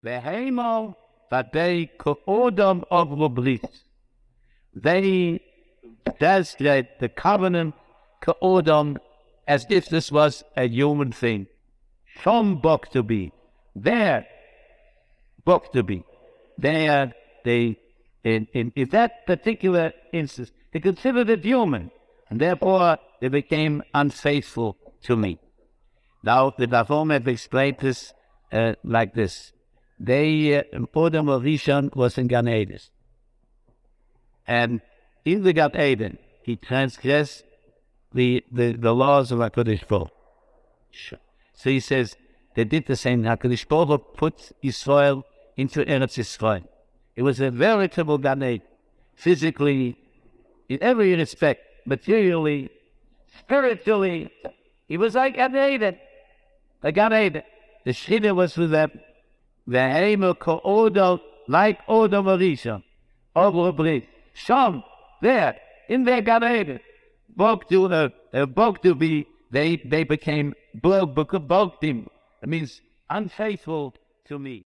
Vehemo vadei K'odam of Rublis. They translate the covenant K'odam as if this was a human thing. Shom bok to be. There, bok to be. There, in that particular instance, they considered it human, and therefore they became unfaithful to me. Now, the Navim have explained this like this. Adam Rishon was in Gan Eden. And in the Gan Eden, he transgressed the laws of HaKadosh Baruch Hu. So he says, they did the same. HaKadosh Baruch Hu put Israel into Eretz Yisrael. It was a veritable Gan Eden, physically, in every respect, materially, spiritually. It was like Gan Eden. The Gan Eden. The Shechina was with them. The Heimer K'odam, like Odom Rishon, over a bridge. Shom, there, in their Gan Eden. Bok to be, they became Bogdim. It means unfaithful to me.